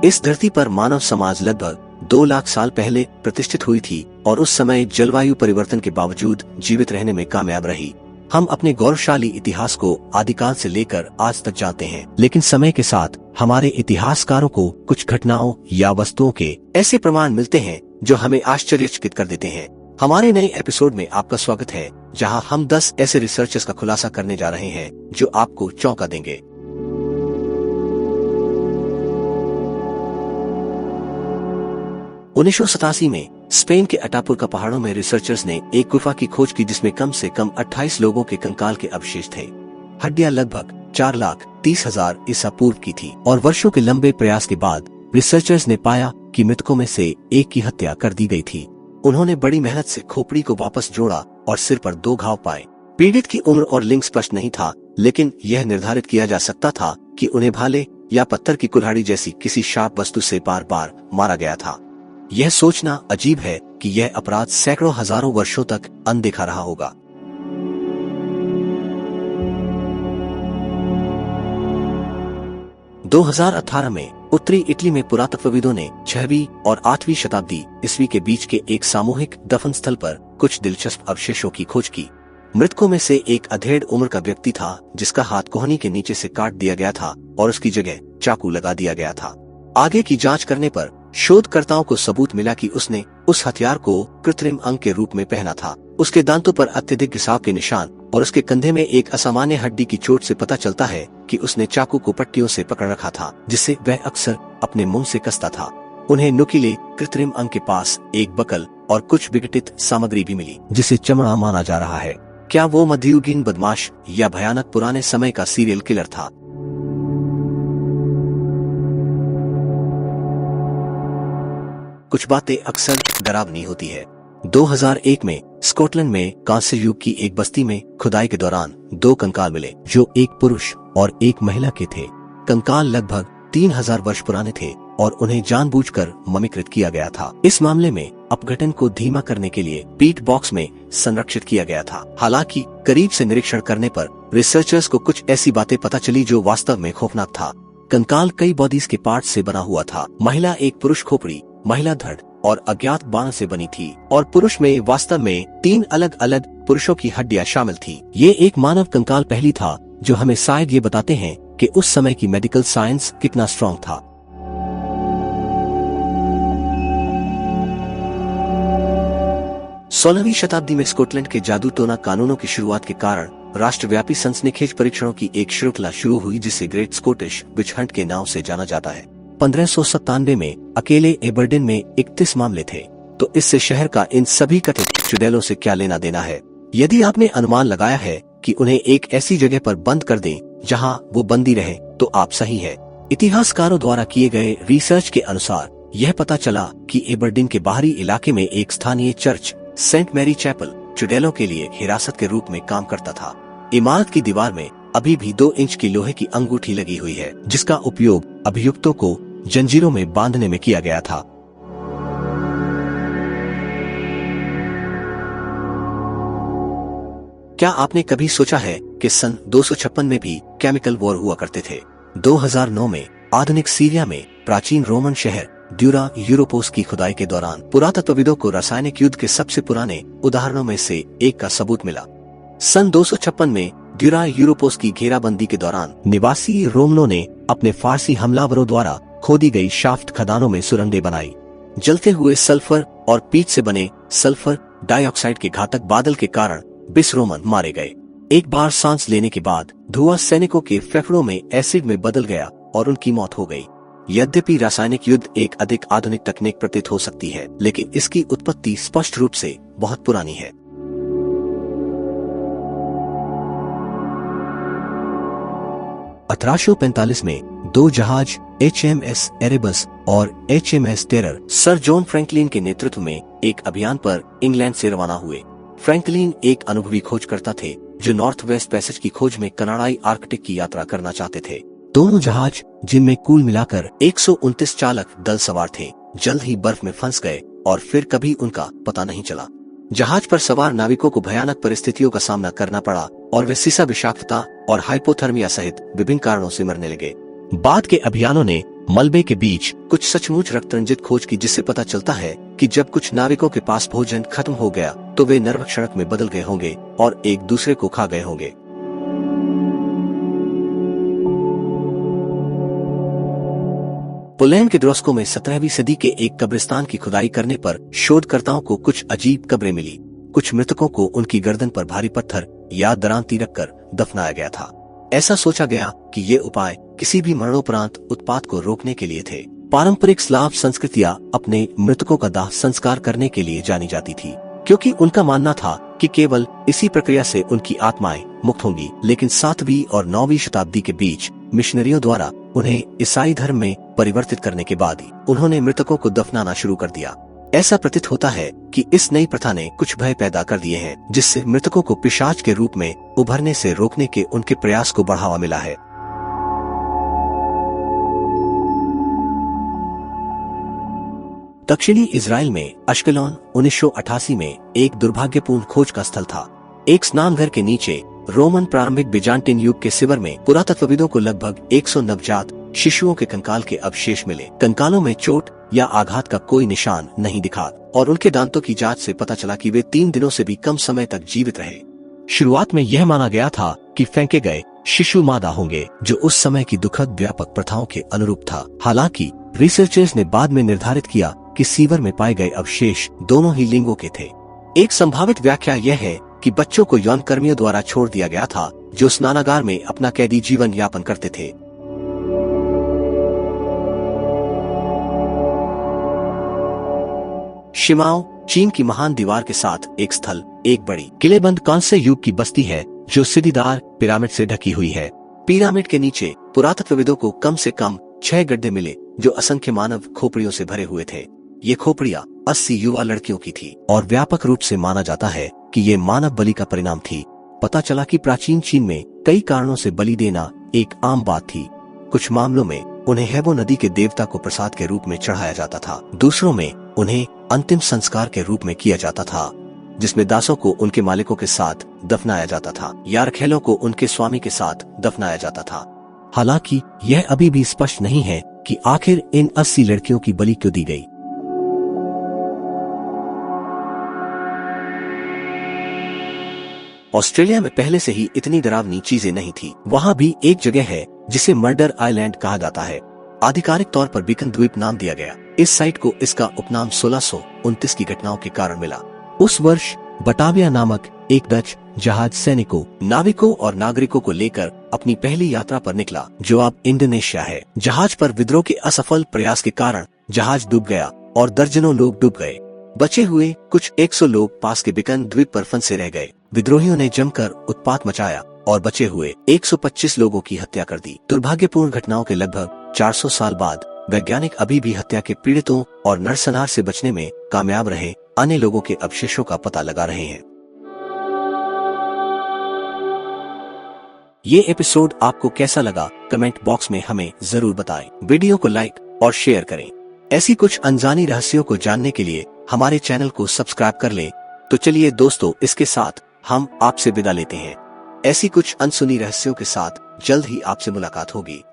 इस धरती पर मानव समाज लगभग 2 लाख साल पहले प्रतिष्ठित हुई थी और उस समय जलवायु परिवर्तन के बावजूद जीवित रहने में कामयाब रही। हम अपने गौरवशाली इतिहास को आदिकाल से लेकर आज तक जानते हैं, लेकिन समय के साथ हमारे इतिहासकारों को कुछ घटनाओं या वस्तुओं के ऐसे प्रमाण मिलते हैं जो हमें आश्चर्यचकित कर देते हैं। हमारे नए एपिसोड में आपका स्वागत है, जहां हम 10 ऐसे रिसर्चर्स का खुलासा करने जा रहे हैं जो आपको चौंका देंगे। उन्नीस सौ 87 में स्पेन के अटापुरका पहाड़ों में रिसर्चर्स ने एक गुफा की खोज की जिसमें कम से कम 28 लोगों के कंकाल के अवशेष थे। हड्डियां लगभग 4,30,000 ईसा पूर्व की थी और वर्षों के लंबे प्रयास के बाद रिसर्चर्स ने पाया कि मृतकों में से एक की हत्या कर दी गई थी। उन्होंने बड़ी मेहनत से खोपड़ी को वापस जोड़ा और सिर पर 2 घाव पाए। पीड़ित की उम्र और लिंग स्पष्ट नहीं था, लेकिन यह निर्धारित किया जा सकता था कि उन्हें भाले या पत्थर की कुल्हाड़ी जैसी किसी शार्प वस्तु से बार बार मारा गया था। यह सोचना अजीब है कि यह अपराध सैकड़ों हजारों वर्षों तक अनदेखा रहा होगा। – 2018 में उत्तरी इटली में पुरातत्वविदों ने 6वीं और 8वीं शताब्दी ईस्वी के बीच के एक सामूहिक दफन स्थल पर कुछ दिलचस्प अवशेषों की खोज की। मृतकों में से एक अधेड़ उम्र का व्यक्ति था जिसका हाथ कोहनी के नीचे से काट दिया गया था और उसकी जगह चाकू लगा दिया गया था। आगे की जांच करने पर शोधकर्ताओं को सबूत मिला कि उसने उस हथियार को कृत्रिम अंग के रूप में पहना था। उसके दांतों पर अत्यधिक घिसाव के निशान और उसके कंधे में एक असामान्य हड्डी की चोट से पता चलता है कि उसने चाकू को पट्टियों से पकड़ रखा था, जिससे वह अक्सर अपने मुंह से कसता था। उन्हें नुकीले कृत्रिम अंग के पास एक बकल और कुछ विघटित सामग्री भी मिली, जिसे चमड़ा माना जा रहा है। क्या वो मध्ययुगीन बदमाश या भयानक पुराने समय का सीरियल किलर था? कुछ बातें अक्सर डरावनी होती है। 2001 में स्कॉटलैंड में कांस्य युग की एक बस्ती में खुदाई के दौरान 2 कंकाल मिले जो एक पुरुष और एक महिला के थे। कंकाल लगभग 3000 वर्ष पुराने थे और उन्हें जानबूझकर ममीकृत किया गया था। इस मामले में अपघटन को धीमा करने के लिए पीट बॉक्स में संरक्षित किया गया था। हालांकि करीब से निरीक्षण करने पर रिसर्चर्स को कुछ ऐसी बातें पता चली जो वास्तव में खौफनाक था। कंकाल कई बॉडीज के पार्ट से बना हुआ था। महिला एक पुरुष खोपड़ी, महिला धड़ और अज्ञात बाण से बनी थी और पुरुष में वास्तव में 3 अलग अलग पुरुषों की हड्डियां शामिल थी। ये एक मानव कंकाल पहली था, जो हमें शायद ये बताते हैं कि उस समय की मेडिकल साइंस कितना स्ट्रॉन्ग था। सोलहवीं शताब्दी में स्कॉटलैंड के जादू टोना कानूनों की शुरुआत के कारण राष्ट्रव्यापी सनसनीखेज परीक्षणों की एक श्रृंखला शुरू हुई जिसे ग्रेट स्कॉटिश विच हंट के नाम से जाना जाता है। 1597 में अकेले एबरडीन में 31 मामले थे, तो इससे शहर का इन सभी कथित चुड़ैलों से क्या लेना देना है? यदि आपने अनुमान लगाया है कि उन्हें एक ऐसी जगह पर बंद कर दें जहां वो बंदी रहे, तो आप सही है। इतिहासकारों द्वारा किए गए रिसर्च के अनुसार यह पता चला कि एबरडीन के बाहरी इलाके में एक स्थानीय चर्च सेंट मैरी चैपल चुड़ैलों के लिए हिरासत के रूप में काम करता था। इमारत की दीवार में अभी भी 2 इंच की लोहे की अंगूठी लगी हुई है, जिसका उपयोग अभियुक्तों को जंजीरों में बांधने में किया गया था। क्या आपने कभी सोचा है कि सन 256 में भी केमिकल वॉर हुआ करते थे? 2009 में आधुनिक सीरिया में प्राचीन रोमन शहर ड्यूरा यूरोपोस की खुदाई के दौरान पुरातत्वविदों को रासायनिक युद्ध के सबसे पुराने उदाहरणों में से एक का सबूत मिला। सन 256 में ड्यूरा यूरोपोस की घेराबंदी के दौरान निवासी रोमनों ने अपने फारसी हमलावरों द्वारा खोदी गई शाफ्ट खदानों में सुरंगें बनाई। जलते हुए सल्फर और पीच से बने सल्फर डाइऑक्साइड के घातक बादल के कारण 20 रोमन मारे गए। एक बार सांस लेने के बाद धुआं सैनिकों के फेफड़ों में एसिड में बदल गया और उनकी मौत हो गई। यद्यपि रासायनिक युद्ध एक अधिक आधुनिक तकनीक प्रतीत हो सकती है, लेकिन इसकी उत्पत्ति स्पष्ट रूप से बहुत पुरानी है। 1845 में 2 जहाज HMS एरेबस और HMS terror sir John Franklin के नेतृत्व में एक अभियान पर इंग्लैंड से रवाना हुए। फ्रैंकलिन एक अनुभवी खोजकर्ता थे जो नॉर्थ वेस्ट पैसेज की खोज में कनाडाई आर्कटिक की यात्रा करना चाहते थे। दोनों जहाज, जिनमें कुल मिलाकर 129 चालक दल सवार थे, जल्द ही बर्फ में फंस गए और फिर कभी उनका पता नहीं चला। जहाज पर सवार नाविकों को भयानक परिस्थितियों का सामना करना पड़ा और वे सीसा विषाक्तता और हाइपोथर्मिया सहित विभिन्न कारणों से मरने लगे। बाद के अभियानों ने मलबे के बीच कुछ सचमुच रक्तरंजित खोज की, जिससे पता चलता है कि जब कुछ नाविकों के पास भोजन खत्म हो गया तो वे नरभक्षक में बदल गए होंगे और एक दूसरे को खा गए होंगे। पोलैंड के द्रोस्को में 17वीं सदी के एक कब्रिस्तान की खुदाई करने पर शोधकर्ताओं को कुछ अजीब कब्रें मिली। कुछ मृतकों को उनकी गर्दन पर भारी पत्थर या दरांती रखकर दफनाया गया था। ऐसा सोचा गया कि ये उपाय किसी भी मरणोपरांत उत्पात को रोकने के लिए थे। पारंपरिक स्लाव संस्कृतियां अपने मृतकों का दाह संस्कार करने के लिए जानी जाती थी, क्योंकि उनका मानना था कि केवल इसी प्रक्रिया से उनकी आत्माएं मुक्त होंगी। लेकिन 7वीं और 9वीं शताब्दी के बीच मिशनरियों द्वारा उन्हें ईसाई धर्म में परिवर्तित करने के बाद ही उन्होंने मृतकों को दफनाना शुरू कर दिया। ऐसा प्रतीत होता है कि इस नई प्रथा ने कुछ भय पैदा कर दिए हैं, जिससे मृतकों को पिशाच के रूप में उभरने से रोकने के उनके प्रयास को बढ़ावा मिला है। दक्षिणी इजराइल में अश्केलोन 1988 में एक दुर्भाग्यपूर्ण खोज का स्थल था। एक स्नानघर के नीचे रोमन प्रारंभिक बिजान्टिन युग के शिविर में पुरातत्वविदों को लगभग 100 नवजात शिशुओं के कंकाल के अवशेष मिले। कंकालों में चोट या आघात का कोई निशान नहीं दिखा और उनके दांतों की जांच से पता चला कि वे 3 दिनों से भी कम समय तक जीवित रहे। शुरुआत में यह माना गया था कि फेंके गए शिशु मादा होंगे, जो उस समय की दुखद व्यापक प्रथाओं के अनुरूप था। हालांकि रिसर्चर्स ने बाद में निर्धारित किया कि सीवर में पाए गए अवशेष दोनों ही लिंगों के थे। एक संभावित व्याख्या यह है कि बच्चों को यौन कर्मियों द्वारा छोड़ दिया गया था, जो स्नानागार में अपना कैदी जीवन यापन करते थे। शिमाओ चीन की महान दीवार के साथ एक स्थल एक बड़ी किलेबंद कांस्य युग की बस्ती है, जो सीढ़ीदार पिरामिड से ढकी हुई है। पिरामिड के नीचे पुरातत्वविदों को कम से कम 6 गड्ढे मिले, जो असंख्य मानव खोपड़ियों से भरे हुए थे। ये खोपड़ियां 80 युवा लड़कियों की थी और व्यापक रूप से माना जाता है कि ये मानव बलि का परिणाम थी। पता चला कि प्राचीन चीन में कई कारणों से बलि देना एक आम बात थी। कुछ मामलों में उन्हें हेबो नदी के देवता को प्रसाद के रूप में चढ़ाया जाता था। दूसरों में उन्हें अंतिम संस्कार के रूप में किया जाता था, जिसमें दासों को उनके मालिकों के साथ दफनाया जाता था या रखेलों को उनके स्वामी के साथ दफनाया जाता था। हालांकि यह अभी भी स्पष्ट नहीं है कि आखिर इन 80 लड़कियों की बलि क्यों दी गई। ऑस्ट्रेलिया में पहले से ही इतनी डरावनी चीजें नहीं थी। वहाँ भी एक जगह है जिसे मर्डर आइलैंड कहा जाता है। आधिकारिक तौर पर बीकन द्वीप नाम दिया गया। इस साइट को इसका उपनाम 1629 की घटनाओं के कारण मिला। उस वर्ष बटाविया नामक एक डच जहाज सैनिकों, नाविकों और नागरिकों को लेकर अपनी पहली यात्रा पर निकला, जो अब इंडोनेशिया है। जहाज पर विद्रोह के असफल प्रयास के कारण जहाज डूब गया और दर्जनों लोग डूब गए। बचे हुए कुछ 100 लोग पास के बीकन द्वीप पर फंसे रह गए। विद्रोहियों ने जमकर उत्पात मचाया और बचे हुए 125 लोगों की हत्या कर दी। दुर्भाग्यपूर्ण घटनाओं के लगभग 400 साल बाद वैज्ञानिक अभी भी हत्या के पीड़ितों और नरसंहार से बचने में कामयाब रहे अन्य लोगों के अवशेषों का पता लगा रहे हैं। ये एपिसोड आपको कैसा लगा कमेंट बॉक्स में हमें जरूर बताएं। वीडियो को लाइक और शेयर करें। ऐसी कुछ अनजानी रहस्यों को जानने के लिए हमारे चैनल को सब्सक्राइब कर लें। तो चलिए दोस्तों, इसके साथ हम आपसे विदा लेते हैं। ऐसी कुछ अनसुनी रहस्यों के साथ जल्द ही आपसे मुलाकात होगी।